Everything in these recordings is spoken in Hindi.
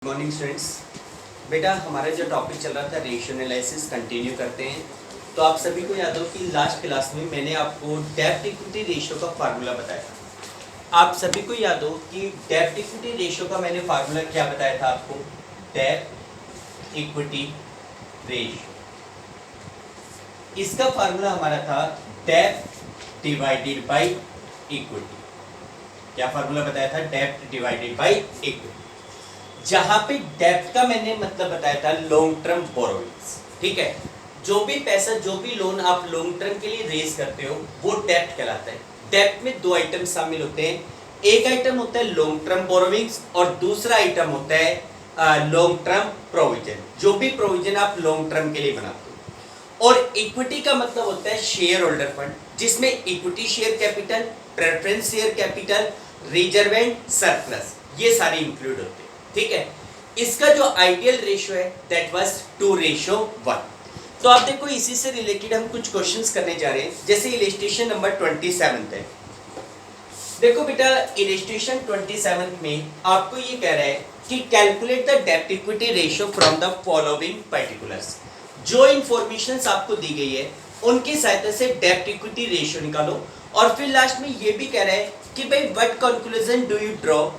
Morning students. बेटा हमारा जो टॉपिक चल रहा था रेशियो एनालिसिस कंटिन्यू करते हैं। तो आप सभी को याद हो कि लास्ट क्लास में मैंने आपको डेब्ट इक्विटी रेशियो का फार्मूला बताया था। आप सभी को याद हो कि डेब्ट इक्विटी रेशियो का मैंने फार्मूला क्या बताया था आपको? डेब्ट इक्विटी रेशियो, इसका फार्मूला हमारा था डेब्ट डिवाइडेड बाय इक्विटी। क्या फार्मूला बताया था? डेब्ट डिवाइडेड बाय इक्विटी। जहां पे डेब्ट का मैंने मतलब बताया था लॉन्ग टर्म बोरोइंग्स। ठीक है, जो भी पैसा, जो भी लोन आप लॉन्ग टर्म के लिए रेज करते हो वो डेब्ट कहलाता है। डेब्ट में दो आइटम शामिल होते हैं, एक आइटम होता है लॉन्ग टर्म बोरोइंग्स और दूसरा आइटम होता है लॉन्ग टर्म प्रोविजन। जो भी प्रोविजन आप लॉन्ग टर्म के लिए बनाते हो। और इक्विटी का मतलब होता है शेयर होल्डर फंड, जिसमें equity share capital, preference share capital, reserve and, surplus, ये सारे इंक्लूड होते हैं। ठीक है, इसका जो आइडियल रेशियो है दैट वाज 2:1। तो आप देखो इसी से रिलेटेड हम कुछ क्वेश्चंस करने जा रहे हैं। जैसे इलस्ट्रेशन नंबर 27 है। देखो बेटा इलस्ट्रेशन 27 में आपको ये कह रहा है कि कैलकुलेट द डेब्ट equity ratio from the following particulars. जो इंफॉर्मेशंस आपको दी गई है उनकी सहायता से डेब्ट इक्विटी रेशियो निकालो। और फिर लास्ट में ये भी कह रहा है कि भाई what conclusion do you draw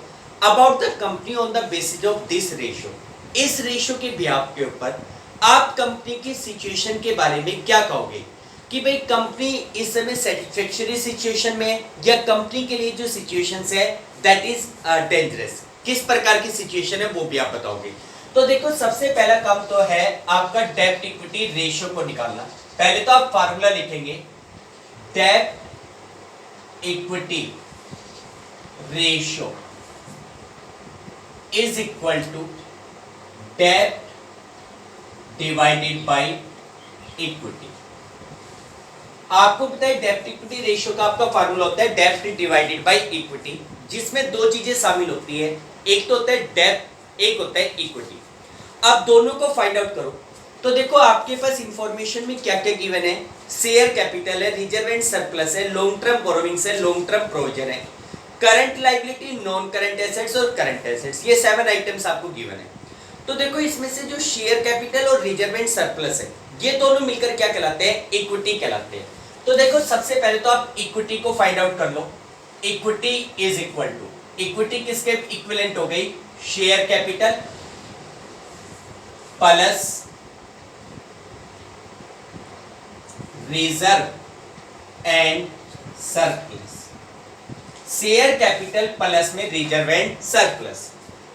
about the company on the basis of this ratio. इस रेशियो के बिहाफ के ऊपर आप कंपनी की सिचुएशन के बारे में क्या कहोगे कि भाई कंपनी इस समय सेटिस्फैक्टरी सिचुएशन में है या कंपनी के लिए जो सिचुएशन है दैट इज डेंजरस। किस प्रकार की सिचुएशन है वो भी आप बताओगे। तो देखो सबसे पहला काम तो है आपका डेब्ट इक्विटी रेशियो को निकालना। पहले तो आप फार्मूला लिखेंगे डेब्ट equity ratio is equal to debt divided by equity। आपको पता है डेब्ट इक्विटी रेशियो का आपका फार्मूला होता है डेब्ट डिवाइडेड बाय इक्विटी, जिसमें दो चीजें शामिल होती है, एक तो होता है डेब्ट, एक होता है इक्विटी। अब दोनों को फाइंड आउट करो। तो देखो आपके पास इंफॉर्मेशन में क्या क्या गिवन है, शेयर कैपिटल है, रिजर्वेंट सरप्लस है, लॉन्ग टर्म बोरोविंग्स है, लॉन्ग टर्म प्रोविजन है, current liability, non current assets और करंट एसेट्स, ये 7 आइटम्स आपको गिवन है। तो देखो इसमें से जो शेयर कैपिटल और रिजर्वेंट सरप्लस है ये दोनों मिलकर क्या कहलाते हैं? इक्विटी कहलाते हैं। तो देखो सबसे पहले तो आप इक्विटी को फाइंड आउट कर लो। Equity is equal to, equity किसके इक्विवेलेंट हो गई? Share capital plus reserve and surplus. Share capital plus में रिजर्वेंट सरप्लस।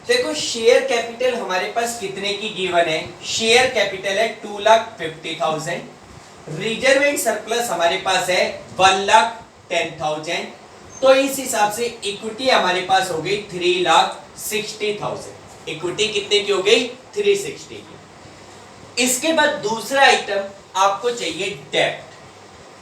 देखो शेयर कैपिटल हमारे पास कितने की गिवन है? शेयर कैपिटल है 2,50,000। रिजर्वेंट सरप्लस हमारे पास है 1,10,000। तो इस हिसाब से इक्विटी हमारे पास हो गई 3,60,000। इक्विटी कितने की हो गई? 360 की। इसके बाद दूसरा आइटम आपको चाहिए डेब्ट।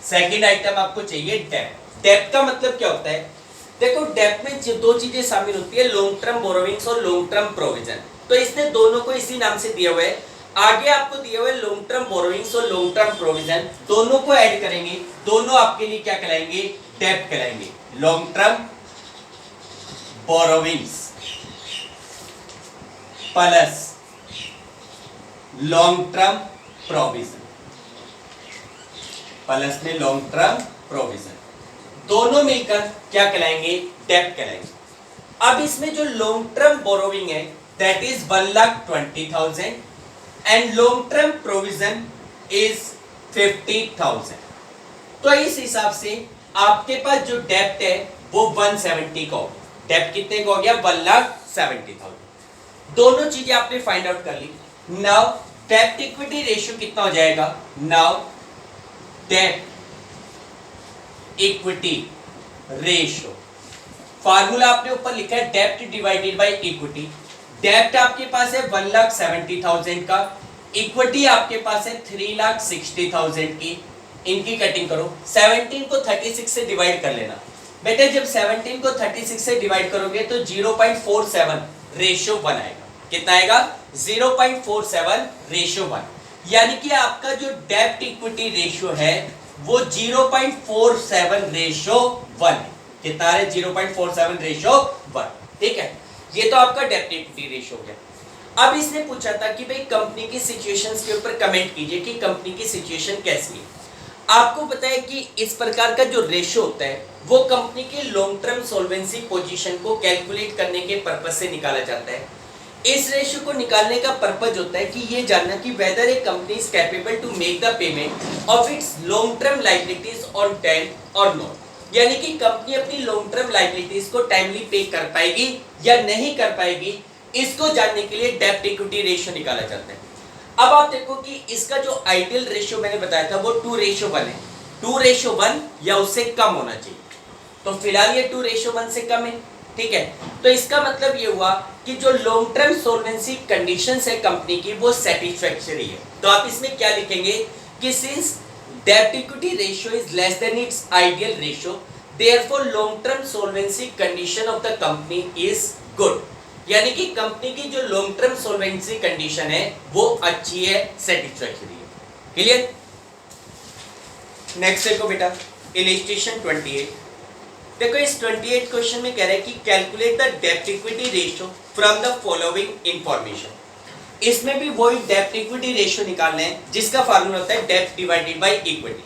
सेकंड आइटम आपको चाहिए डेब्ट। डेब्ट का मतलब क्या होता है? देखो डेब्ट में जो दो चीजें शामिल होती है, लॉन्ग टर्म बोरोविंग्स और लॉन्ग टर्म प्रोविजन। तो इसने दोनों को इसी नाम से दिया हुआ है। आगे आपको दिया हुआ है लॉन्ग टर्म बोरोविंग्स और लॉन्ग टर्म प्रोविजन, दोनों को ऐड करेंगे, दोनों आपके लिए क्या कहलाएंगे? डेब्ट कहलाएंगे। Long term borrowings plus long term provision, plus में लॉन्ग टर्म प्रोविजन, दोनों मिलकर क्या कहलाएंगे? डेब्ट कहलाएंगे। अब इसमें जो लॉन्ग टर्म बोरोविंग है that is 1,20,000 and long term provision is 50,000। तो इस हिसाब से आपके पास जो डेब्ट है वो 170 का हो गया। डेब्ट कितने का हो गया? 1,70,000। दोनों चीजें आपने फाइंड आउट कर ली। नाउ डेब्ट इक्विटी रेशियो कितना हो जाएगा? नाउ डेब्ट इक्विटी रेशियो, फार्मूला आपने ऊपर लिखा है डेब्ट डिवाइडेड बाय इक्विटी। डेब्ट आपके पास है 1,70,000 का, इक्विटी आपके पास है 3,60,000 की। इनकी कटिंग करो, 17 को 36 से डिवाइड कर लेना। बेटा जब 17 को 36 से डिवाइड करोगे तो 0.47 रेशियो 1 आएगा। कितना आएगा? 0.47 रेशियो 1। यानी कि आपका जो डेब्ट इक्विटी रेशियो है वो 0.47 रेशियो 1 है। कितना है? 0.47 रेशियो 1। ठीक है, ये तो आपका डेब्ट इक्विटी रेशियो हो गया। अब इसने पूछा था कि भाई कंपनी की सिचुएशंस के ऊपर कमेंट कीजिए कि कंपनी की सिचुएशन कैसी है। आपको पता है कि इस प्रकार का जो रेशियो होता है वो कंपनी के लॉन्ग टर्म सॉल्वेंसी पोजीशन को कैलकुलेट करने के पर्पज से निकाला जाता है। इस रेशियो को निकालने का पर्पज होता है कि ये जानना कि whether a company is capable to make the payment of its long term liabilities on time और नॉट, यानी कि कंपनी अपनी लॉन्ग टर्म लायबिलिटीज को टाइमली पे कर पाएगी या नहीं कर पाएगी, इसको जानने के लिए डेब्ट इक्विटी रेशियो निकाला जाता है। अब आप देखो कि इसका जो आइडियल रेशियो मैंने बताया था वो 2:1 है। 2:1 या उससे कम होना चाहिए, तो फिलहाल ये 2:1 से कम है, ठीक है। तो इसका मतलब ये हुआ कि जो लॉन्ग टर्म सोल्वेंसी कंडीशंस है कंपनी की वो सेटिस्फैक्टरी है। तो आप इसमें क्या लिखेंगे कि सिंस डेब्ट equity ratio is less than its ideal ratio, therefore long term solvency condition of the company is good, यानी कि कंपनी की जो लॉन्ग टर्म सोल्वेंसी कंडीशन है वो अच्छी है, सेटिस्फैक्टरी है। क्लियर? नेक्स्ट देखो बेटा, इलस्ट्रेशन 28। देखो इस 28 क्वेश्चन में कह रहा है कि कैलकुलेट द डेब्ट equity ratio from the following information. इसमें भी वही डेब्ट इक्विटी रेशियो निकालना है जिसका फार्मूला होता है डेब्ट डिवाइडेड बाय इक्विटी।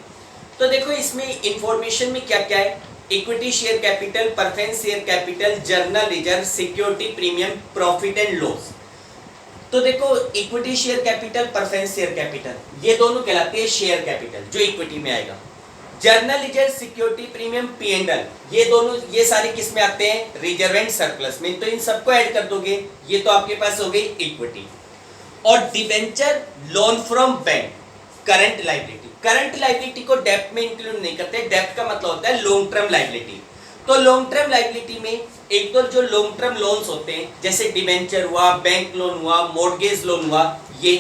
तो देखो इसमें इंफॉर्मेशन में क्या क्या है, equity share capital, preference share capital, journal reserve, security premium, profit and loss. तो देखो equity share capital, preference share capital ये दोनों कहलाते हैं शेयर कैपिटल जो इक्विटी में आएगा। Journal reserve, security premium, P&L ये दोनों ये सारे किस में आते हैं, रिजर्व एंड सरप्लस में। तो इन सबको ऐड कर दोगे, ये तो आपके पास हो गई इक्विटी। और debenture, loan from bank, current liability. Current liability को डेब्ट में इंक्लूड नहीं करते, डेब्ट का मतलब होता है लॉन्ग टर्म लायबिलिटी। तो लॉन्ग टर्म लायबिलिटी में एक तो जो लॉन्ग टर्म लोन्स होते हैं जैसे डिबेंचर हुआ, बैंक लोन हुआ, मॉर्गेज लोन हुआ ये,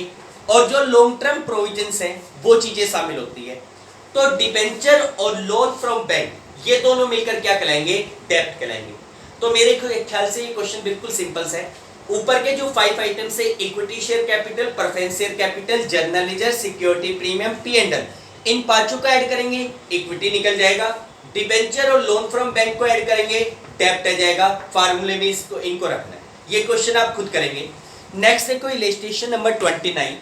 और जो लॉन्ग टर्म प्रोविजंस हैं वो चीजें शामिल होती है। तो डिबेंचर और लोन फ्रॉम बैंक ये दोनों मिलकर क्या कहलाएंगे, डेब्ट कहलाएंगे। तो मेरे ख्याल से ये क्वेश्चन बिल्कुल सिंपल है। ऊपर के जो 5 आइटम्स है, equity share capital, preference share capital, journal reserve, security premium, P&L, इन पांचों का ऐड करेंगे, इक्विटी निकल जाएगा। डिबेंचर और लोन फ्रॉम बैंक को ऐड करेंगे, डेब्ट आ जाएगा। फार्मूले में इसको इनको रखना है, ये क्वेश्चन आप खुद करेंगे। नेक्स्ट देखो इलस्ट्रेशन नंबर 29।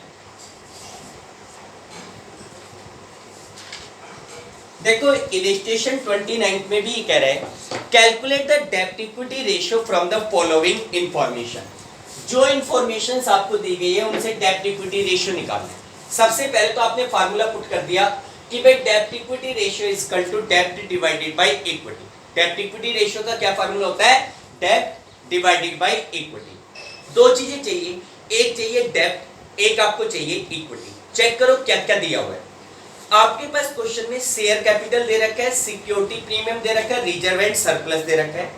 देखो इलस्ट्रेशन 29 में भी कह रहे हैं कैलकुलेट द डेब्ट equity ratio from the following information. जो इंफॉर्मेशन आपको दी गई है उनसे डेब्ट इक्विटी रेशियो निकालना है। सबसे पहले तो आपने फार्मूला पुट कर दिया कि भाई डेब्ट equity ratio is equal to डेब्ट डिवाइडेड बाय इक्विटी। डेब्ट इक्विटी रेशियो का क्या फार्मूला होता है, डेब्ट डिवाइडेड बाय इक्विटी। दो चीजें चाहिए, एक चाहिए डेब्ट, एक आपको चाहिए इक्विटी। चेक करो क्या क्या दिया हुआ है आपके पास। क्वेश्चन में शेयर कैपिटल दे रखा है, सिक्योरिटी प्रीमियम दे रखा है, रिजर्व एंड सरप्लस दे रखा है,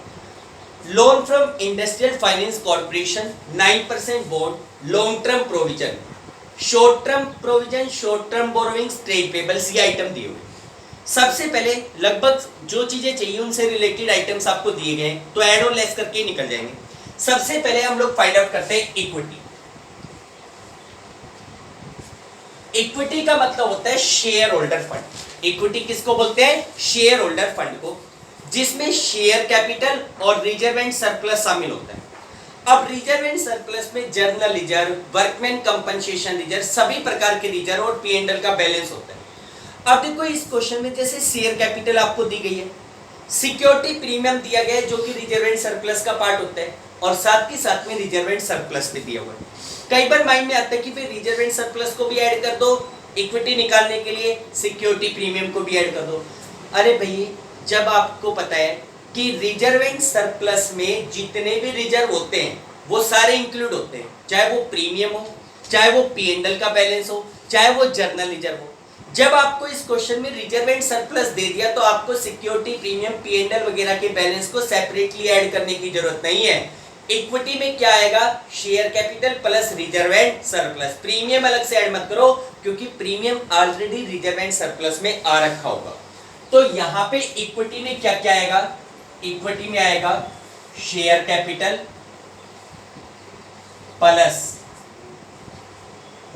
loan from industrial finance corporation 9% bond, long term provision, short term provision, short term borrowings, trade payables, ये आइटम दिए हुए। सबसे पहले लगभग जो चीजें चाहिए उनसे रिलेटेड आइटम्स आपको दिए गए, तो ऐड और लेस करके निकल जाएंगे। सबसे पहले हम लोग फाइंड आउट करते हैं इक्विटी। इक्विटी का मतलब होता है शेयर होल्डर फंड। इक्विटी किसको बोलते हैं, शेयर होल्डर फंड को, जिसमें शेयर कैपिटल और रिजर्व एंड सरप्लस शामिल होता है। अब रिजर्व एंड सरप्लस में journal reserve, workman compensation reserve, सभी प्रकार के रिजर्व और P&L का बैलेंस होता है। अब देखो इस क्वेश्चन में जैसे शेयर कैपिटल आपको दी गई है, सिक्योरिटी प्रीमियम दिया गया है जो कि रिजर्व एंड सरप्लस का पार्ट होता है, और साथ के साथ में रिजर्व एंड सरप्लस भी दिया हुआ है। कई बार माइंड में आता है कि फिर रिजर्व एंड सरप्लस को भी ऐड कर दो, इक्विटी निकालने के लिए सिक्योरिटी प्रीमियम को भी ऐड कर दो। अरे भाई जब आपको पता है कि रिजर्व एंड सरप्लस में जितने भी रिजर्व होते हैं वो सारे इंक्लूड होते हैं, चाहे वो प्रीमियम हो, चाहे वो P&L का बैलेंस हो, चाहे वो जर्नल रिजर्व हो। जब आपको इस क्वेश्चन में रिजर्व एंड सरप्लस दे दिया तो आपको सिक्योरिटी प्रीमियम, P&L वगैरह के बैलेंस को सेपरेटली ऐड करने की जरूरत नहीं है। इक्विटी में क्या आएगा, share capital plus reserve and surplus. Premium अलग से ऐड मत करो क्योंकि premium already reserve and surplus में आ रखा होगा। तो यहाँ पे इक्विटी में क्या क्या आएगा, इक्विटी में आएगा share capital plus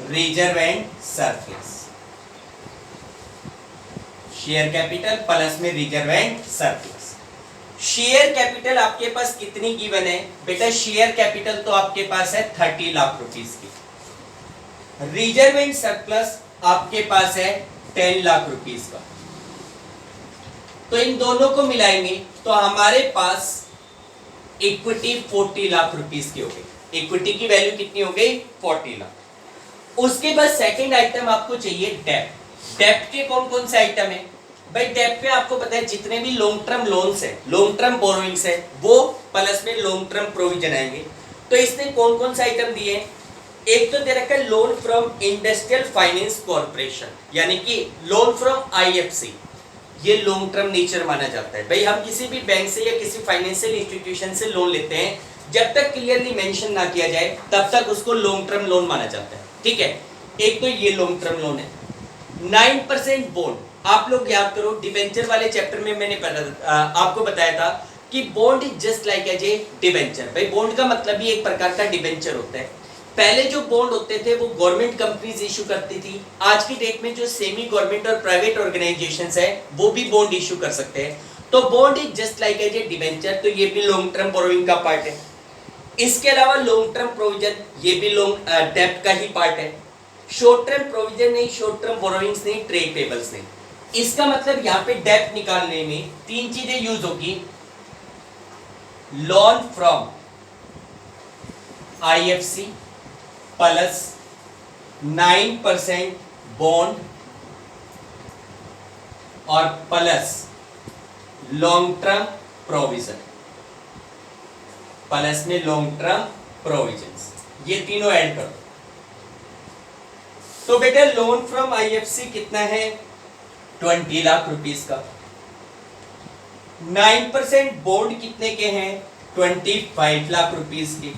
reserve and surplus. Share capital plus में reserve and surplus. Share capital आपके पास कितनी गिवन है बेटा? शेयर कैपिटल तो आपके पास है 30 लाख रुपीस की। रिजर्व एंड सरप्लस आपके पास है 10 लाख रुपीस का। तो इन दोनों को मिलाएंगे तो हमारे पास इक्विटी 40 लाख रुपीस की हो गई। इक्विटी की वैल्यू कितनी हो गई? 40 लाख। उसके बाद सेकंड आइटम आपको चाहिए डेप्ट। डेप्ट के कौन कौन से आइटम है भाई? डेप्ट पे आपको पता है जितने भी लॉन्ग टर्म लोन्स है, लॉन्ग टर्म बोरोइंग्स है, वो प्लस में लॉन्ग टर्म प्रोविजन आएंगे। तो इसने कौन कौन से आइटम दिए? एक तो दे रखा है loan from industrial finance corporation, यानी कि लोन फ्रॉम आईएफसी। ये लॉन्ग टर्म नेचर माना जाता है भाई। हम किसी भी बैंक से या किसी फाइनेंशियल इंस्टीट्यूशन से लोन लेते हैं, जब तक क्लियरली मेंशन ना किया जाए तब तक उसको लॉन्ग टर्म लोन माना जाता है, ठीक है। एक तो ये लॉन्ग टर्म लोन है। 9% बॉन्ड, आप लोग याद करो डिबेंचर वाले चैप्टर में मैंने आपको बताया था कि bond is just like as a debenture. भाई बॉन्ड का मतलब भी एक प्रकार का डिबेंचर होता है। पहले जो बॉन्ड होते थे वो गवर्नमेंट कंपनीज इशू करती थी। आज की डेट में जो सेमी गवर्नमेंट और प्राइवेट ऑर्गेनाइजेशंस है वो भी बॉन्ड इशू कर सकते हैं। तो bond is just like as a debenture, तो ये भी लॉन्ग टर्म बोरोइंग का पार्ट है। इसके अलावा लॉन्ग टर्म प्रोविजन, ये भी लॉन्ग डेप्ट का ही पार्ट है। शॉर्ट टर्म प्रोविजन नहीं, शॉर्ट टर्म बोरोइंग्स नहीं, ट्रेड पेबल्स नहीं। इसका मतलब यहाँ पे डेप्ट निकालने में तीन चीजें यूज होगी। Loan from IFC plus 9% bond और plus long term provision, plus में लॉन्ग टर्म प्रोविजंस, ये तीनों ऐड करो। तो बेटा लोन फ्रॉम आईएफसी कितना है? 20 लाख रुपीस का। 9% बॉन्ड कितने के हैं? 25 लाख रुपीस के।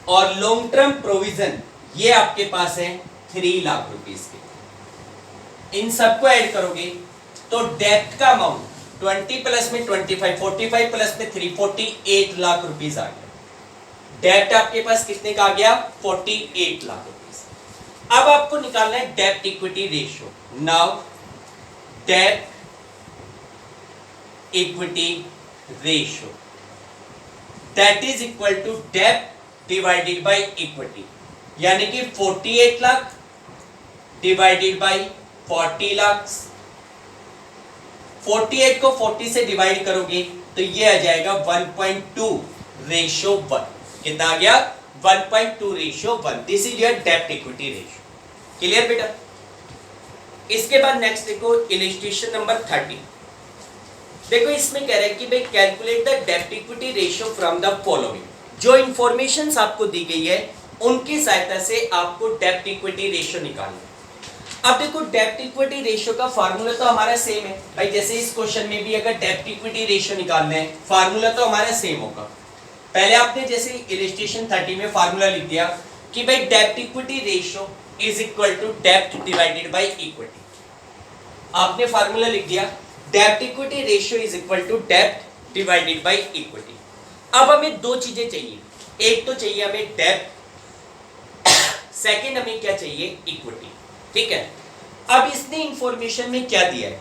और लॉन्ग टर्म प्रोविजन ये आपके पास है 3 लाख रुपीस के। इन सबको ऐड करोगे तो डेप्ट का अमाउंट 20 प्लस में 25, 45 प्लस में 3, 48 लाख रुपीस आ गया। डेप्ट आपके पास कितने का आ गया? 48 लाख रुपीस। अब आपको निकालना है डेप्ट equity ratio. Now dept equity ratio that is equal to dept divided by equity, यानी कि 48 लाख डिवाइडेड बाय 40 लाख। 48 को 40 से डिवाइड करोगे तो ये आ जाएगा 1.2 रेशियो 1। कितना आ गया? 1.2 रेशियो 1। दिस इज योर डेप्ट इक्विटी रेशियो। क्लियर बेटा? इसके बाद नेक्स्ट देखो इलस्ट्रेशन नंबर 30। देखो इसमें कह रहा है कि भाई कैलकुलेट द डेप्ट equity ratio from the following. जो इंफॉर्मेशन आपको दी गई है उनकी सहायता से आपको डेप्ट इक्विटी रेशियो निकालना है। अब देखो डेप्ट इक्विटी रेशियो का फार्मूला तो हमारा सेम है भाई। जैसे इस क्वेश्चन में भी अगर डेप्ट इक्विटी रेशियो निकालना है, फार्मूला तो हमारा सेम होगा। पहले आपने जैसे इलस्ट्रेशन 30 में फार्मूला लिख दिया कि भाई डेप्ट equity ratio is equal to dept divided by equity. आपने फार्मूला लिख दिया डेप्ट equity ratio is equal to dept divided by equity. अब हमें दो चीजें चाहिए। एक तो चाहिए हमें डेप्ट, सेकंड हमें क्या चाहिए? इक्विटी, ठीक है। अब इसने इंफॉर्मेशन में क्या दिया है?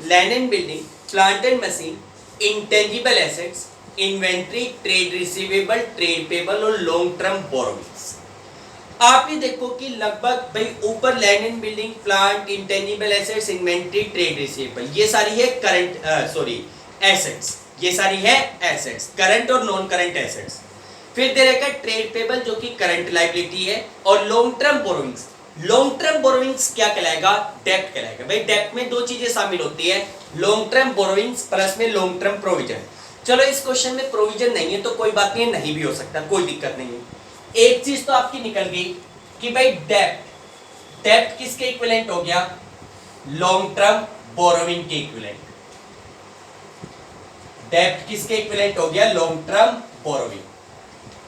Land and building, plant and machine, intangible assets, inventory, trade receivable, trade payable और लॉन्ग टर्म बोरोइंग्स। आप ये देखो कि लगभग भाई ऊपर land and building, plant, intangible assets, inventory, trade receivable, ये सारी है करंट एसेट्स। ये सारी है एसेट्स, करंट और नॉन करंट एसेट्स। फिर दे रखा है ट्रेड पेबल जो कि करंट लायबिलिटी है, और long term borrowings. Long term borrowings क्या कहलाएगा? डेप्ट कहलाएगा। भाई डेप्ट में दो चीजें शामिल होती है, लॉन्ग टर्म बोरोइंग्स प्लस में लॉन्ग टर्म प्रोविजन। चलो इस क्वेश्चन में प्रोविजन नहीं है तो कोई बात नहीं, नहीं भी हो सकता, कोई दिक्कत नहीं है। एक चीज तो आपकी निकल गई कि भाई डेप्ट किसके इक्विवेलेंट हो गया? लॉन्ग टर्म बोरोइंग के इक्विवेलेंट। डेप्ट किसके इक्विवेलेंट हो गया? लॉन्ग टर्म बोरोइंग,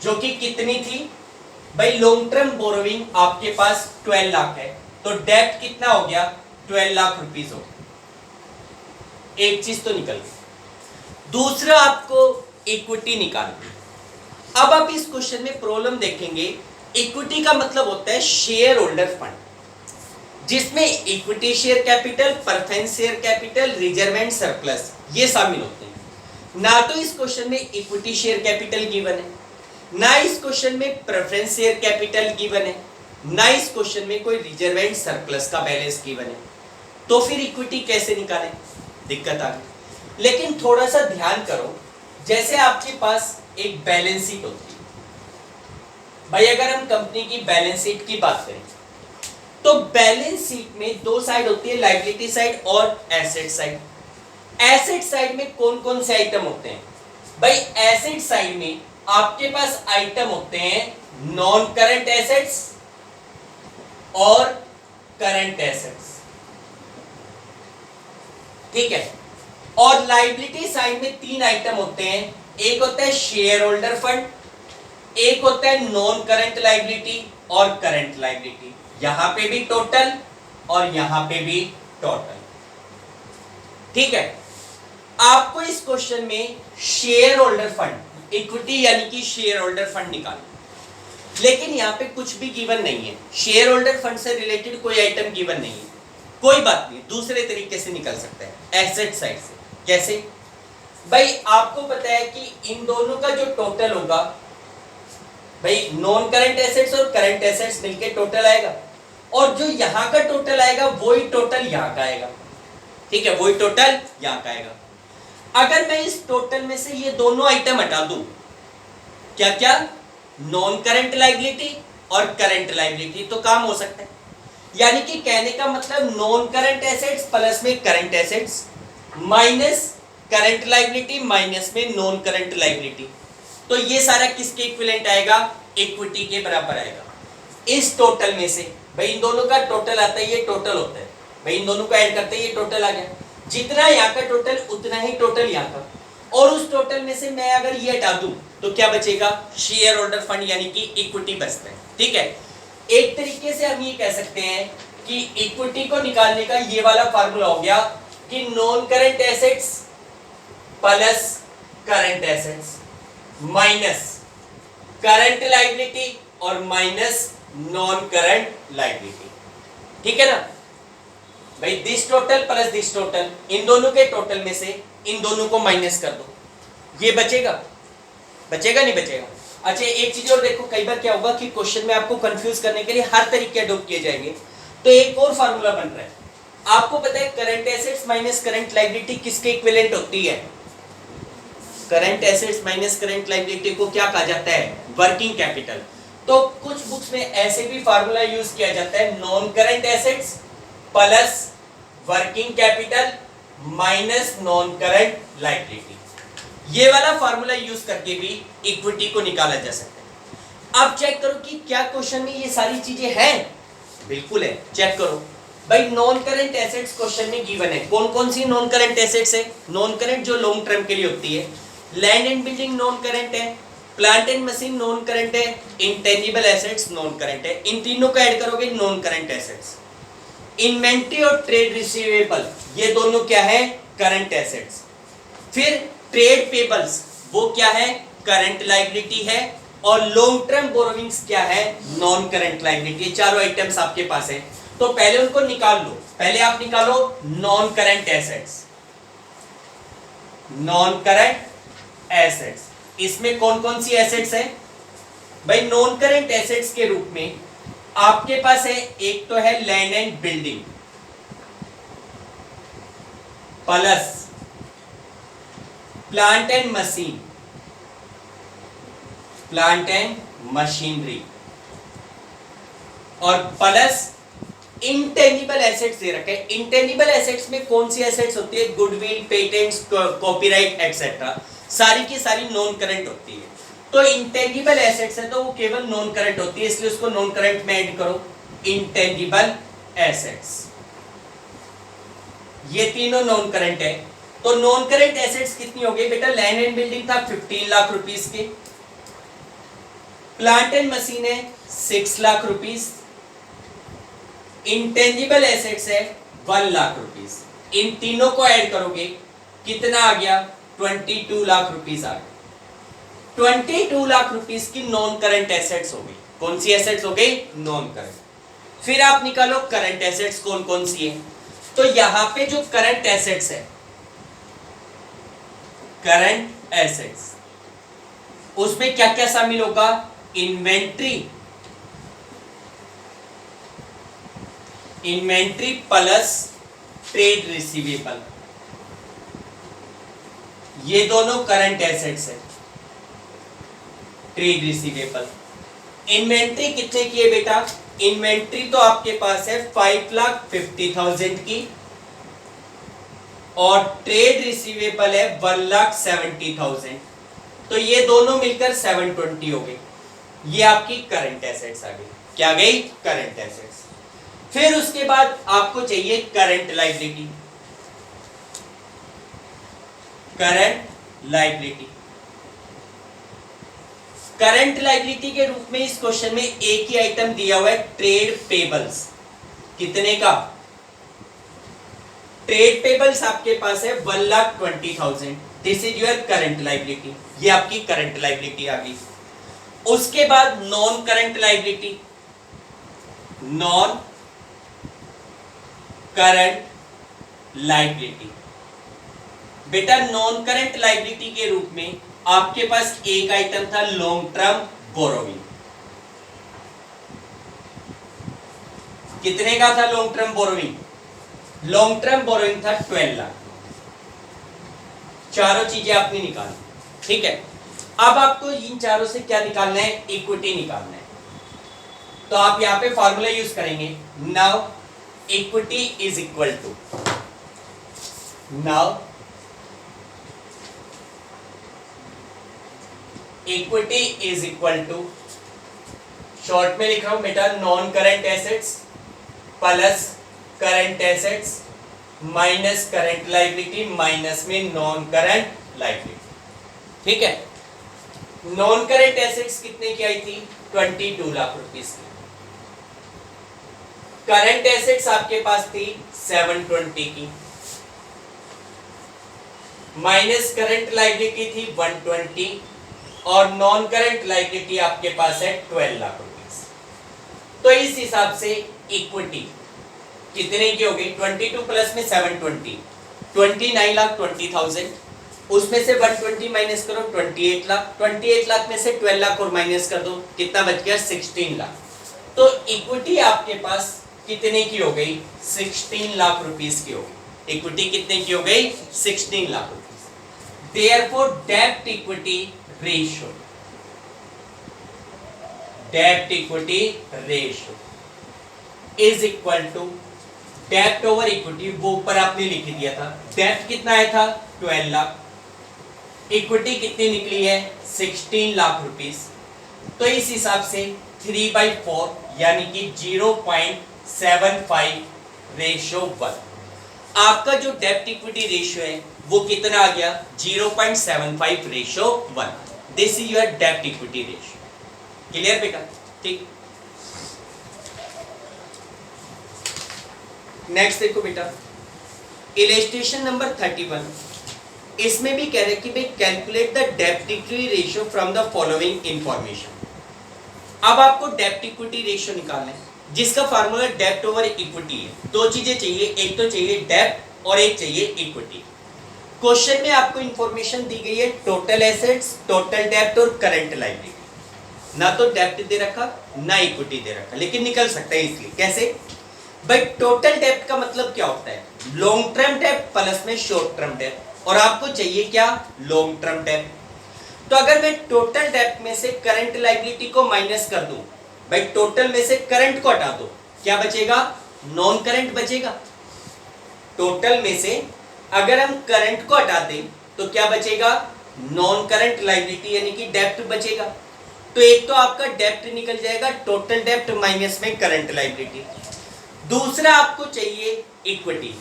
जो कि कितनी थी भाई? लॉन्ग टर्म बोरोइंग आपके पास 12 लाख है, तो डेप्ट कितना हो गया? 12 लाख रुपीस हो गया। एक चीज तो निकल गई। दूसरा आपको इक्विटी निकालनी। अब आप इस क्वेश्चन में प्रॉब्लम देखेंगे, इक्विटी का मतलब होता है शेयर होल्डर फंड, जिसमें equity share capital, preference share capital, reserve and surplus ये शामिल होते हैं। ना तो इस क्वेश्चन में इक्विटी शेयर कैपिटल गिवन है, ना इस क्वेश्चन में प्रेफरेंस शेयर कैपिटल गिवन है, ना इस क्वेश्चन में कोई रिजर्व एंड सरप्लस का बैलेंस गिवन है। तो फिर इक्विटी कैसे निकालें, दिक्कत आ गई। लेकिन थोड़ा सा ध्यान करो, जैसे आपके पास एक बैलेंस शीट होती है भाई, अगर हम कंपनी की बैलेंस शीट की बात करें तो बैलेंस शीट में दो साइड होती है, लायबिलिटी साइड और एसेट साइड। एसेट साइड में कौन कौन से आइटम होते हैं भाई? एसेट साइड में आपके पास आइटम होते हैं नॉन करंट एसेट्स और करंट एसेट्स, ठीक है। और लायबिलिटी साइड में तीन आइटम होते हैं, एक होता है शेयर होल्डर फंड, एक होता है नॉन करंट लायबिलिटी और करंट लायबिलिटी। यहां पे भी टोटल और यहां पे भी टोटल, ठीक है। आपको इस क्वेश्चन में शेयर होल्डर फंड, इक्विटी यानी कि शेयर होल्डर फंड निकालना, लेकिन यहां पे कुछ भी गिवन नहीं है, शेयर होल्डर फंड से रिलेटेड कोई आइटम गिवन नहीं है। कोई बात नहीं, दूसरे तरीके से निकल सकता है एसेट साइड से। कैसे भाई? आपको पता है कि इन दोनों का जो टोटल होगा भाई, नॉन करंट एसेट्स और करंट एसेट्स मिलके टोटल आएगा, और जो यहां का टोटल आएगा वही टोटल यहां का आएगा, ठीक है, वही टोटल यहां का आएगा। अगर मैं इस टोटल में से ये दोनों आइटम हटा दूं, क्या क्या, नॉन करंट लायबिलिटी और करंट लायबिलिटी, तो काम हो सकता है। यानी कि कहने का मतलब नॉन करंट एसेट्स प्लस में current assets minus current liability minus में नॉन करंट लायबिलिटी, तो ये सारा किसके इक्विवेलेंट आएगा? इक्विटी के बराबर आएगा। इस टोटल में से भाई इन दोनों का टोटल आता है, ये टोटल होता है भाई, इन दोनों का ऐड करते हैं, ये टोटल आ गया। जितना यहाँ का टोटल उतना ही टोटल यहाँ का, और उस टोटल में से मैं अगर ये हटा दूं तो क्या बचेगा? शेयर होल्डर फंड यानी कि इक्विटी बचता है, ठीक है। एक तरीके से हम ये कह सकते हैं कि इक्विटी को निकालने का ये वाला फार्मूला हो गया कि non current assets plus current assets minus current liability और माइनस नॉन करंट लायबिलिटी, ठीक है ना भाई? This total plus this total, इन दोनों के टोटल में से इन दोनों को माइनस कर दो, ये बचेगा, बचेगा नहीं बचेगा? अच्छा एक चीज और देखो, कई बार क्या होगा कि क्वेश्चन में आपको कंफ्यूज करने के लिए हर तरीके अडॉप्ट किए जाएंगे, तो एक और फार्मूला बन रहा है। आपको पता है current assets minus current liability किसके इक्विवेलेंट होती है? Current assets minus current liability को क्या कहा जाता है? Working capital. तो कुछ बुक्स में ऐसे भी फार्मूला यूज किया जाता है, non current assets plus working capital minus non current liability. ये वाला फार्मूला यूज करके भी इक्विटी को निकाला जा सकता है। अब चेक करो कि क्या क्वेश्चन में ये सारी चीजें हैं? बिल्कुल है, चेक करो भाई। नॉन करंट एसेट्स क्वेश्चन में गिवन है, कौन कौन सी नॉन करंट एसेट्स है? नॉन करंट जो लॉन्ग टर्म के लिए होती है, land and building non current है, plant and machine non current है, इंटेंजिबल एसेट्स नॉन करंट है। इन तीनों को ऐड करोगे नॉन करंट एसेट्स। इन्वेंट्री और ट्रेड रिसीवेबल ये दोनों क्या है? Current assets. फिर ट्रेड पेबल्स वो क्या है? करंट लायबिलिटी है। और लॉन्ग टर्म बोरोविंग्स क्या है? Non current liability. चारों आइटम्स आपके पास है, तो पहले उनको निकाल लो। पहले आप निकालो non current assets, non current assets. इसमें कौन कौन सी एसेट्स है भाई? नॉन करंट एसेट्स के रूप में आपके पास है, एक तो है land and building plus plant and machine, plant and machinery, और प्लस इंटेंजिबल एसेट्स दे रखे हैं। इंटेंजिबल एसेट्स में कौन सी एसेट्स होती है? गुडविल, पेटेंट्स, कॉपीराइट एक्सेट्रा, सारी की सारी नॉन करंट होती है। तो इंटेंजिबल एसेट्स है तो वो केवल नॉन करंट होती है, इसलिए उसको नॉन करंट में ऐड करो, इंटेंजिबल एसेट्स। ये तीनों नॉन करंट है। तो नॉन करंट एसेट्स कितनी हो गई बेटा? लैंड एंड बिल्डिंग था 15 लाख रुपीस के, प्लांट एंड मशीन है 6 लाख रुपीस, इंटेंजिबल एसेट्स है 1 लाख रुपीस। इन तीनों को ऐड करोगे कितना आ गया? 22 लाख रुपीस आ गया। 22 लाख रुपीस की नॉन करंट एसेट्स हो गई। कौन सी एसेट्स हो गई? Non current. फिर आप निकालो करंट एसेट्स कौन कौन सी है। तो यहां पे जो करंट एसेट्स है, करंट एसेट्स, उसमें क्या क्या शामिल होगा? इन्वेंट्री प्लस ट्रेड रिसीवेबल, ये दोनों करंट एसेट्स है। ट्रेड रिसीवेबल, इन्वेंट्री कितने की है बेटा? इन्वेंट्री तो आपके पास है 5,50,000 की, और ट्रेड रिसीवेबल है 1,70,000, तो ये दोनों मिलकर 720 हो गई। ये आपकी करंट एसेट्स आ गई। क्या गई? Current assets. फिर उसके बाद आपको चाहिए current liability. Current liability, current liability के रूप में इस क्वेश्चन में एक ही आइटम दिया हुआ है, ट्रेड पेबल्स। कितने का? ट्रेड पेबल्स आपके पास है 1,20,000। This is your current liability, ये आपकी करंट लायबिलिटी आ गई। उसके बाद non current liability, non current liability. बेटा नॉन करंट लायबिलिटी के रूप में आपके पास एक आइटम था लॉन्ग टर्म बोरोइंग। कितने का था long term borrowing? Long term borrowing था 12 लाख। चारों चीजें आपने निकाली, ठीक है। अब आपको इन चारों से क्या निकालना है? इक्विटी निकालना है। तो आप यहां पे फॉर्मूला यूज करेंगे, now equity is equal to, now equity is equal to, short में लिख रहा हूं बेटा, non current assets plus current assets minus current liability minus में नॉन करंट लायबिलिटी, ठीक है। नॉन करंट एसेट्स कितने की आई थी? 22 लाख रुपीस की। करंट एसेट्स आपके पास थी 720 की, माइनस करंट लायबिलिटी थी 120, और नॉन करंट लायबिलिटी आपके पास है 12 लाख रुपीस। तो इस हिसाब से इक्विटी कितने की होगी? 22 प्लस में 720, 29,20,000। उसमें से 120 माइनस करो, 28 लाख। 28 लाख में से 12 लाख और माइनस कर दो, कितना बच गया? 16 लाख। तो इक्विटी आपके पास कितने की हो गई? 16 लाख रुपीस की हो गई। इक्विटी कितने की हो गई? 16 लाख रुपीस। देयरफॉर डेब्ट इक्विटी रेशियो, डेब्ट equity ratio is equal to डेब्ट ओवर इक्विटी, वो ऊपर आपने लिख दिया था। डेब्ट कितना आया था? 12 लाख। इक्विटी कितनी निकली है? 16 लाख रुपीस। तो इस हिसाब से 3/4 यानी कि 0.75 रेशियो 1। आपका जो डेब्ट इक्विटी रेशियो है वो कितना आ गया? 0.75 रेशियो 1। दिस इज योर डेब्ट इक्विटी रेशियो। क्लियर बेटा? ठीक। नेक्स्ट देखो बेटा, इलस्ट्रेशन नंबर 31, इसमें भी कह रहे कि भाई कैलकुलेट द डेब्ट equity ratio from the following information. अब आपको डेब्ट इक्विटी रेशियो निकालना है, जिसका फार्मूला डेब्ट ओवर इक्विटी है। दो चीजें चाहिए, एक तो चाहिए डेब्ट और एक चाहिए इक्विटी। क्वेश्चन में आपको इंफॉर्मेशन दी गई है टोटल एसेट्स, टोटल डेब्ट और करंट लायबिलिटी। ना तो डेब्ट दे रखा ना इक्विटी दे रखा, लेकिन निकल सकता है। इसलिए कैसे भाई? टोटल डेब्ट का मतलब क्या होता है? लॉन्ग टर्म डेब्ट प्लस में शॉर्ट टर्म डेब्ट, और आपको चाहिए क्या? लॉन्ग टर्म डेब्ट। तो अगर मैं टोटल डेब्ट में से करंट लायबिलिटी को माइनस कर दूं, भाई टोटल में से करंट को हटा दो, क्या बचेगा? नॉन करंट बचेगा। टोटल में से अगर हम करंट को हटा दें तो क्या बचेगा? नॉन करंट लायबिलिटी यानी कि डेब्ट बचेगा। तो एक तो आपका डेब्ट निकल जाएगा, टोटल डेब्ट माइनस में करंट लायबिलिटी। दूसरा आपको चाहिए इक्विटी।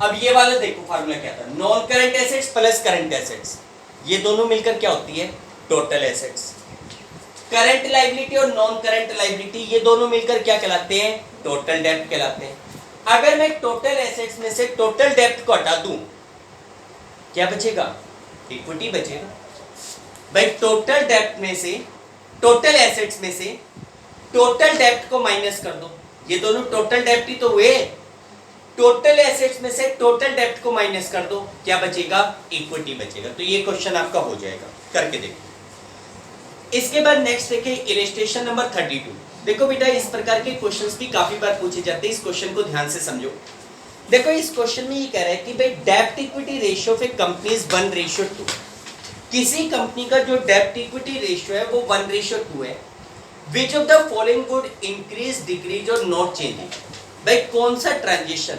अब ये वाला देखो फार्मूला क्या था? Non current assets plus current assets, ये दोनों मिलकर क्या होती है? Total assets. करंट लायबिलिटी और नॉन करंट लायबिलिटी ये दोनों मिलकर क्या कहलाते हैं? टोटल डेब्ट कहलाते हैं। अगर मैं टोटल एसेट्स में से टोटल डेब्ट को हटा दूं, क्या बचेगा? इक्विटी बचेगा। भाई टोटल डेब्ट में से, टोटल एसेट्स में से टोटल डेब्ट को माइनस कर दो, ये दोनों टोटल डेब्ट ही तो हुए। टोटल एसेट्स में से टोटल डेप्ट को माइनस कर दो, क्या बचेगा? इक्विटी बचेगा। तो ये क्वेश्चन आपका हो जाएगा, करके देखो। इसके बाद नेक्स्ट देखिए इलस्ट्रेशन नंबर 32। देखो बेटा इस प्रकार के क्वेश्चंस भी काफी बार पूछे जाते हैं, इस क्वेश्चन को ध्यान से समझो। देखो इस क्वेश्चन में ये कह रहा है कि भाई डेप्ट equity ratio of a company is 1:2। किसी कंपनी का जो डेप्ट इक्विटी रेशियो है वो 1:2 है। Which of the following would increase, decrease और नॉट चेंज? भाई कौन सा ट्रांजिशन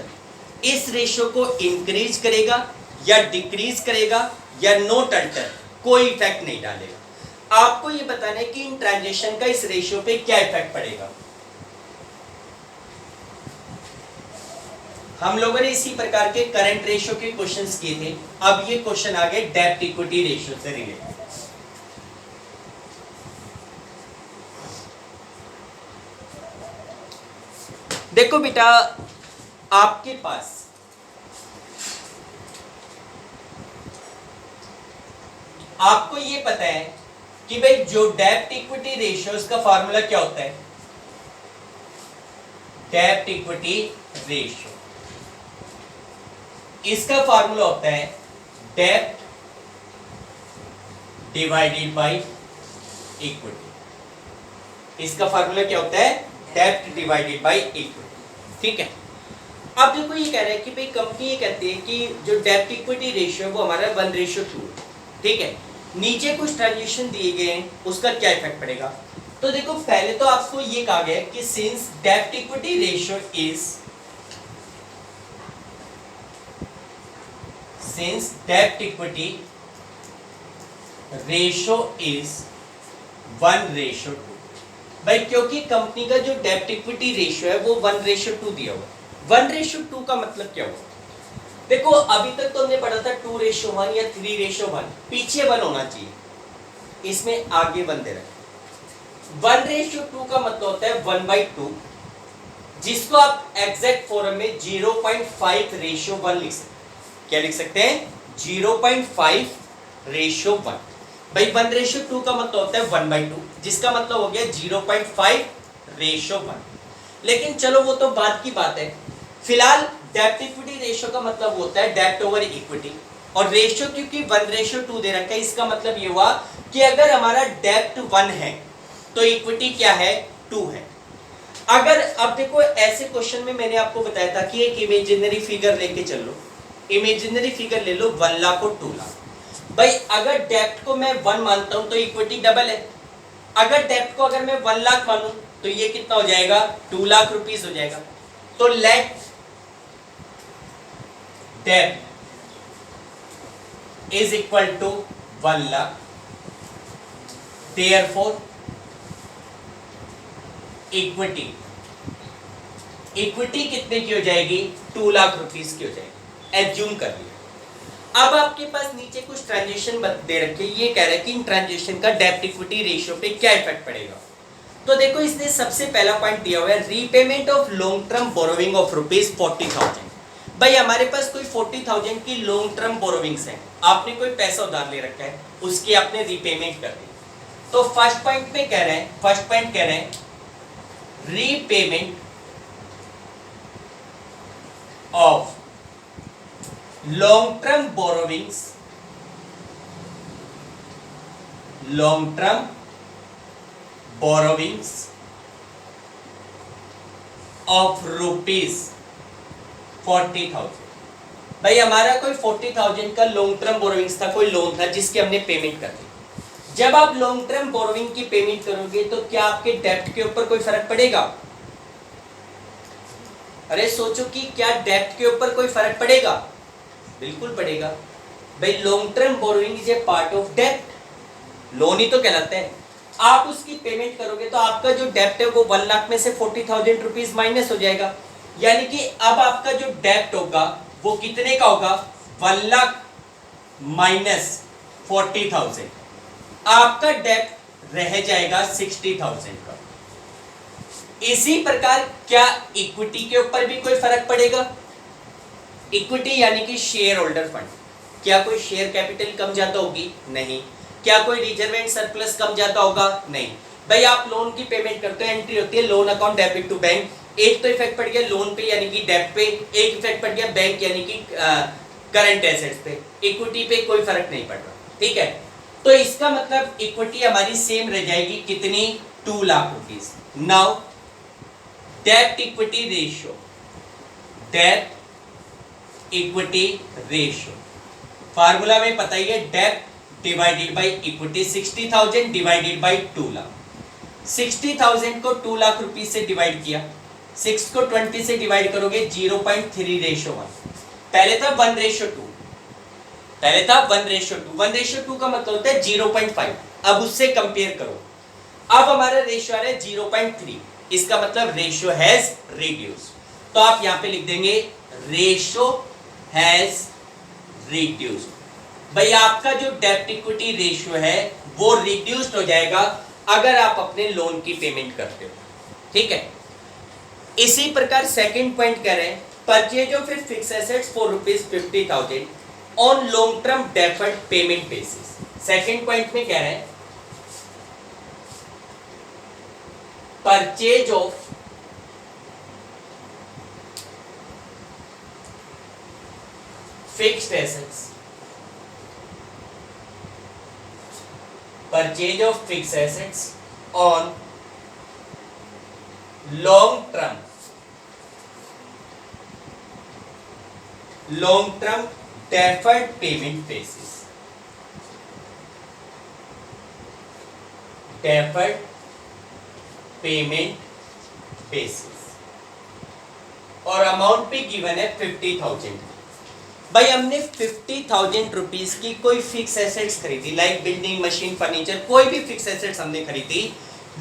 इस रेशियो को इंक्रीज करेगा या डिक्रीज करेगा या नोट अल्टर, कोई इफेक्ट नहीं डालेगा। आपको ये बताना है कि इन ट्रांजिशन का इस रेशियो पे क्या इफेक्ट पड़ेगा। हम लोगों ने इसी प्रकार के करंट रेशियो के क्वेश्चंस किए थे। अब ये क्वेश्चन आ गए डेप्ट इक्विटी रेशियो से रिलेटेड। देखो बेटा आपके पास आपको ये पता है कि भाई जो डेप्ट इक्विटी रेशियो उसका फार्मूला क्या होता है? डेप्ट इक्विटी रेशियो इसका फार्मूला होता है डेप्ट डिवाइडेड बाय इक्विटी। इसका फार्मूला क्या होता है? डेप्ट डिवाइडेड बाय इक्विटी। ठीक है। अब देखो ये कह रहा है कि भाई कंपनी ये कहती है कि जो डेप्ट इक्विटी रेशियो है वो हमारा 1:2। ठीक है। नीचे कुछ ट्रांजेक्शन दिए गए हैं, उसका क्या इफेक्ट पड़ेगा? तो देखो पहले तो आपको ये कहा गया कि सिंस डेप्ट equity ratio is since debt equity ratio is 1:2। भाई क्योंकि कंपनी का जो डेप्ट इक्विटी रेशियो है वो 1:2 दिया हुआ। 1:2 का मतलब क्या हुआ? देखो अभी तक तो हमने पढ़ा था 2:1 या 3:1, पीछे 1 होना चाहिए, इसमें आगे 1 दे रखा। 1:2 का मतलब होता है 1/2, जिसको आप एग्जैक्ट फॉर्म में 0.5:1 लिख सकते हैं। क्या लिख सकते हैं? 0.5:1। भाई 1:2 का मतलब होता है 1/2, जिसका मतलब हो गया 0.5:1। लेकिन चलो वो तो बाद की बात है। फिलहाल डेप्ट इक्विटी रेशियो का मतलब होता है डेप्ट ओवर इक्विटी, और रेशियो क्योंकि 1:2 दे रखा है, इसका मतलब ये हुआ कि अगर हमारा डेप्ट 1 है तो इक्विटी क्या है? 2 है। अगर अब देखो ऐसे क्वेश्चन में मैंने आपको बताया था कि एक इमेजिनरी फिगर लेके चल लो, इमेजिनरी फिगर ले लो 1 लाख और 2 लाख। भाई अगर डेप्ट को मैं 1 मानता हूं तो इक्विटी डबल है। अगर डेप्ट को अगर मैं 1 लाख मानूं तो ये कितना हो जाएगा? 2 लाख रुपीस हो जाएगा। तो लेट डेप्ट is equal to 1 lakh, therefore equity कितने की हो जाएगी? 2 लाख रुपीस की हो जाएगी। एज्यूम कर लिया। अब आपके पास नीचे कुछ ट्रांजेक्शन दे रखे, ये कह रहे हैं कि इन ट्रांजेक्शन का डेप्ट इक्विटी रेशियो पे क्या इफेक्ट पड़ेगा। तो देखो इसने सबसे पहला पॉइंट दिया हुआ है repayment of long term borrowing of ₹40,000। भाई हमारे पास कोई 40,000 की लॉन्ग टर्म बोरोविंग्स है, आपने कोई पैसा उधार ले रखा है, उसकी आपने रीपेमेंट कर दी। तो फर्स्ट पॉइंट में कह रहे हैं repayment of long term borrowings of ₹40,000। भाई हमारा कोई 40,000 का लॉन्ग टर्म बोरोविंग्स था, कोई लोन था जिसकी हमने पेमेंट कर दी। जब आप लॉन्ग टर्म बोरोविंग की पेमेंट करोगे तो क्या आपके डेप्ट के ऊपर कोई फर्क पड़ेगा? अरे सोचो कि क्या डेप्ट के ऊपर कोई फर्क पड़ेगा? बिल्कुल पड़ेगा। भाई long term borrowing is a part of डेप्ट, लोन ही तो कहलाता है। आप उसकी पेमेंट करोगे तो आपका जो डेप्ट है वो 1 लाख में से 40,000 रुपीज माइनस हो जाएगा, यानी कि अब आपका जो डेप्ट होगा वो कितने का होगा? 1 लाख माइनस 40,000, आपका डेप्ट रह जाएगा 60,000 का। इसी प्रकार क्या इक्विटी के ऊपर भी कोई फर्क पड़ेगा? इक्विटी यानी कि शेयर होल्डर फंड, क्या कोई शेयर कैपिटल कम ज्यादा होगी? नहीं। क्या कोई रिजर्व एंड सरप्लस कम ज्यादा होगा? नहीं। भाई आप लोन की पेमेंट करते हो, एंट्री होती है loan account debit to bank, एक तो इफेक्ट पड़ गया लोन पे यानी कि डेब्ट पे, एक इफेक्ट पड़ गया बैंक यानी कि करंट एसेट्स पे, इक्विटी पे कोई फर्क नहीं पड़ रहा, ठीक है। तो इसका मतलब इक्विटी हमारी सेम रह जाएगी कितनी, 2 लाख रुपीस। नाउ डेब्ट इक्विटी रेशियो, डेब्ट इक्विटी रेशियो फार्मूला में पता ही है, डेब्ट divided by equity, 60,000 divided by 2 lakh. 60,000 को 2 लाख रुपीस से डिवाइड किया, 6 को 20 से डिवाइड करोगे 0.3:1। पहले था 1:2, पहले था 1:2, 1:2 का मतलब होता है 0.5। अब उससे कंपेयर करो, अब हमारा रेशियो आ रहा है 0.3, इसका मतलब रेशियो हैज रिड्यूस। तो आप यहां पे लिख देंगे रेशियो हैज रिड्यूस्ड। भाई आपका जो डेब्ट इक्विटी रेशियो है वो रिड्यूस्ड हो जाएगा अगर आप अपने लोन की पेमेंट करते हो, ठीक है। इसी प्रकार सेकंड पॉइंट कह रहे हैं, purchase of fixed assets for ₹50,000 on long term deferred payment basis. Second point में कह रहे हैं purchase of fixed assets, purchase of fixed assets on long term deferred payment basis, deferred payment basis, और अमाउंट भी गिवन है 50,000। भाई हमने 50,000 रुपीज की कोई फिक्स एसेट्स खरीदी, लाइक बिल्डिंग, मशीन, फर्नीचर, कोई भी फिक्स एसेट्स हमने खरीदी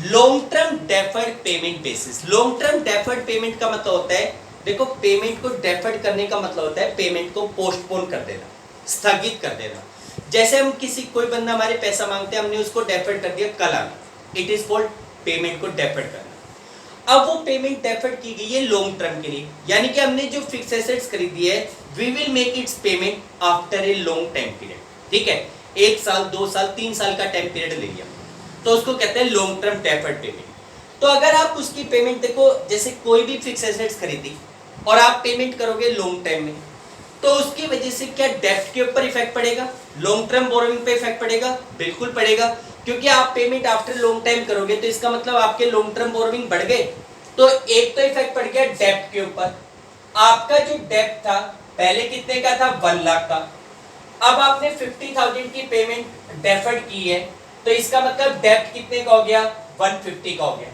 long term deferred payment basis. Long term deferred payment का मतलब होता है, देखो पेमेंट को डेफर्ड करने का मतलब होता है पेमेंट को पोस्टपोन कर देना, स्थगित कर देना। जैसे हम किसी, कोई बंदा हमारे पैसा मांगते हैं, हमने उसको डेफर्ड कर दिया कल आना, इट इज कॉल्ड पेमेंट को डेफर्ड करना। अब वो पेमेंट डेफर्ड की गई है लॉन्ग टर्म के लिए, यानी कि हमने जो फिक्स एसेट्स खरीदी है we will make its payment after a long time period, ठीक है। 1 साल, 2 साल, 3 साल का टाइम पीरियड ले लिया तो उसको कहते हैं लॉन्ग टर्म डेफर्ड पेमेंट। तो अगर आप उसकी पेमेंट, देखो जैसे कोई भी फिक्स एसेट्स खरीदी और आप पेमेंट करोगे लॉन्ग टाइम में, तो उसकी वजह से क्या डेब्ट के ऊपर इफेक्ट पड़ेगा, लॉन्ग टर्म बोरोइंग पे इफेक्ट पड़ेगा? बिल्कुल पड़ेगा, क्योंकि आप पेमेंट आफ्टर लॉन्ग टाइम करोगे तो इसका मतलब आपके लॉन्ग टर्म बोरोइंग बढ़ गए। तो एक तो इफेक्ट पड़ गया डेब्ट के ऊपर, आपका जो डेब्ट था पहले कितने का था, 1 लाख का, अब आपने 50,000 की पेमेंट डेफर्ड की है तो इसका मतलब डेब्ट कितने का हो गया, 150 का हो गया।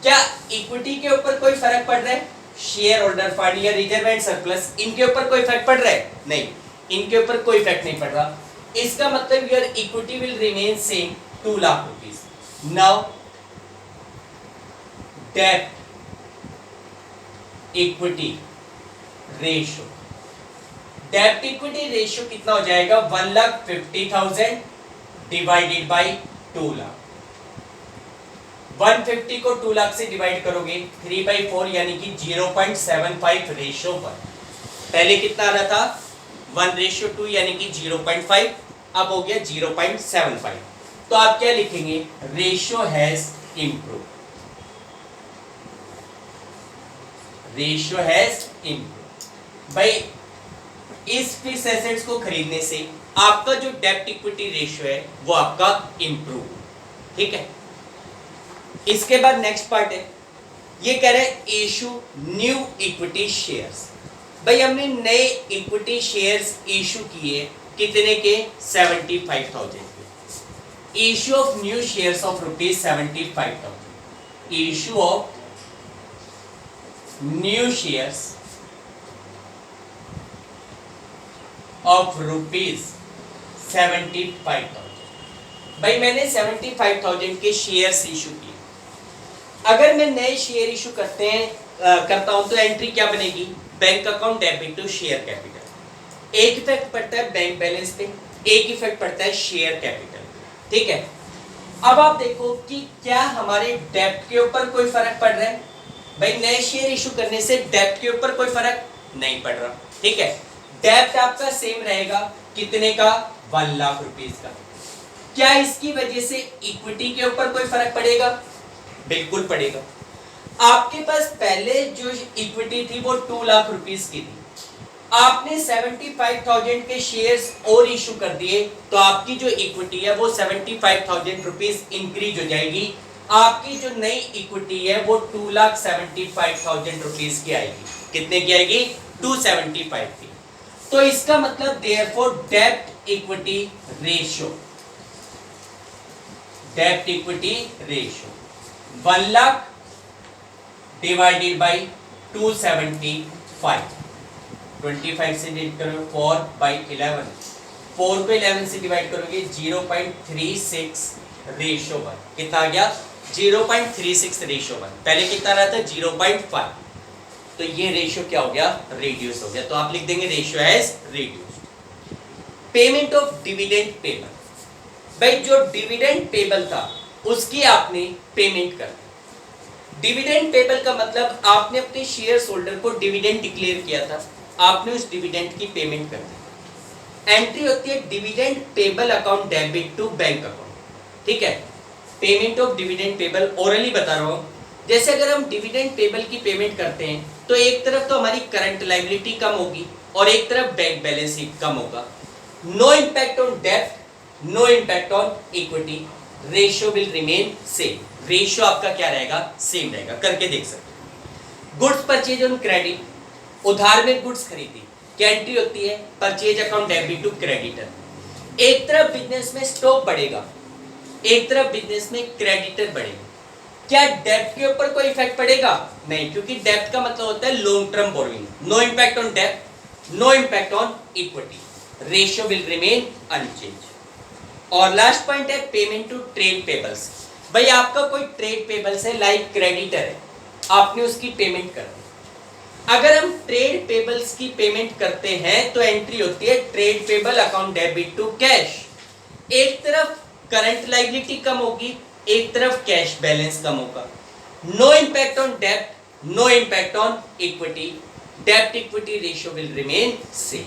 क्या इक्विटी के ऊपर कोई फर्क पड़ रहा है, शेयर होल्डर फंड या रिजर्व एंड सरप्लस, इनके ऊपर कोई इफेक्ट पड़ रहा है? नहीं, इनके ऊपर कोई इफेक्ट नहीं पड़ रहा। इसका मतलब your equity will remain same, 2 lakh rupees. Now डेब्ट इक्विटी रेशियो, डेब्ट इक्विटी रेशियो कितना हो जाएगा, 1,50,000 डिवाइडेड बाई 2 लाख। 150 को 2 लाख से डिवाइड करोगे 3/4 यानी कि 0.75 रेशियो 1। पहले कितना आ रहा था, 1:2 यानी कि 0.5, अब हो गया 0.75। तो आप क्या लिखेंगे, ratio has improve, ratio has improve. भाई इस फिक्स एसेट्स को खरीदने से आपका जो डेब्ट इक्विटी रेशियो है वो आपका इंप्रूव, ठीक है। इसके बाद नेक्स्ट पार्ट है, ये कह रहे हैं इशू न्यू इक्विटी शेयर्स। भाई हमने नए इक्विटी शेयर्स इशू किए कितने के, 75,000 के। Issue of new shares of ₹75,000, issue of new shares of ₹75,000। भाई मैंने 75,000 के शेयर्स इशू किए। अगर मैं नए शेयर इशू करता हूं तो एंट्री क्या बनेगी, bank account debit to share capital. एक इफेक्ट पड़ता है बैंक बैलेंस पे, एक इफेक्ट पड़ता है शेयर कैपिटल, ठीक है। अब आप देखो कि क्या हमारे डेब्ट के ऊपर कोई फर्क पड़ रहा है। भाई नए शेयर इशू करने से डेब्ट के ऊपर कोई फर्क नहीं पड़ रहा, ठीक है। डेब्ट आपका सेम रहेगा, कितने का, 1 लाख रुपीस का। क्या इसकी वजह से इक्विटी के ऊपर कोई फर्क पड़ेगा? बिल्कुल पड़ेगा। आपके पास पहले जो इक्विटी थी वो 2 लाख रुपीस की थी, आपने 75,000 के शेयर्स और इशू कर दिए, तो आपकी जो इक्विटी है वो 75,000 रुपीस इंक्रीज हो जाएगी। आपकी जो नई इक्विटी है वो 2,75,000 रुपीस की आएगी। कितने की आएगी? 275 की। तो इसका मतलब देयरफॉर डेब्ट इक्विटी रेशियो, डेब्ट equity ratio 1 lakh divided by 275, 25 से डिवाइड करो 4/11, 4 को 11 से डिवाइड करोगे 0.36 रेशियो 1। कितना आ गया? 0.36 रेशियो 1। पहले कितना रहा था? 0.5। तो ये रेशियो क्या हो गया? रिड्यूस हो गया। तो आप लिख देंगे ratio as reduced. Payment of dividend payable, भाई जो डिविडेंड पेबल था उसकी आपने पेमेंट कर दी। डिविडेंड पेबल का मतलब आपने अपने शेयर होल्डर को डिविडेंड डिक्लेयर किया था, आपने उस डिविडेंड की पेमेंट कर दी। एंट्री होती है dividend payable account debit to bank account. ठीक है, payment of dividend payable orally बता रहा हूं। जैसे अगर हम डिविडेंड पेबल की पेमेंट करते हैं तो एक तरफ तो हमारी करंट लायबिलिटी कम होगी और एक तरफ बैंक बैलेंस शीट कम होगा। नो इम्पैक्ट ऑन डेब्ट, no impact on equity, ratio will remain same. Ratio आपका क्या रहेगा? सेम रहेगा। करके देख सकते। गुड्स परचेज ऑन क्रेडिट, उधार में गुड्स खरीदी, क्या एंट्री होती है? Purchase account debit to creditor. एक तरफ बिजनेस में स्टॉक बढ़ेगा, एक तरफ बिजनेस में क्रेडिटर बढ़ेगा। क्या डेब्ट के ऊपर कोई इफेक्ट पड़ेगा? नहीं, क्योंकि डेब्ट का मतलब होता है long term borrowing. No impact on डेब्ट, no impact on equity, ratio will remain unchange. और लास्ट पॉइंट है पेमेंट टू ट्रेड पेबल्स। भाई आपका कोई ट्रेड पेबल्स है, लाइक क्रेडिटर है, आपने उसकी पेमेंट कर दी। अगर हम ट्रेड पेबल्स की पेमेंट करते हैं तो एंट्री होती है trade payable account debit to cash. एक तरफ करंट लायबिलिटी कम होगी, एक तरफ कैश बैलेंस कम होगा। नो इम्पैक्ट ऑन डेब्ट, नो इम्पैक्ट ऑन इक्विटी, डेब्ट equity ratio will remain same.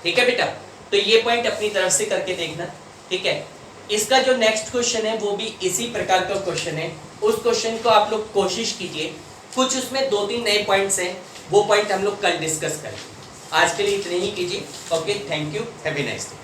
ठीक है बेटा, तो ये पॉइंट अपनी तरफ से करके देखना। ठीक है, इसका जो नेक्स्ट क्वेश्चन है वो भी इसी प्रकार का क्वेश्चन है। उस क्वेश्चन को आप लोग कोशिश कीजिए, कुछ उसमें 2-3 नए पॉइंट्स हैं, वो पॉइंट हम लोग कल डिस्कस करेंगे। आज के लिए इतने ही कीजिए। Okay, thank you, have a nice day.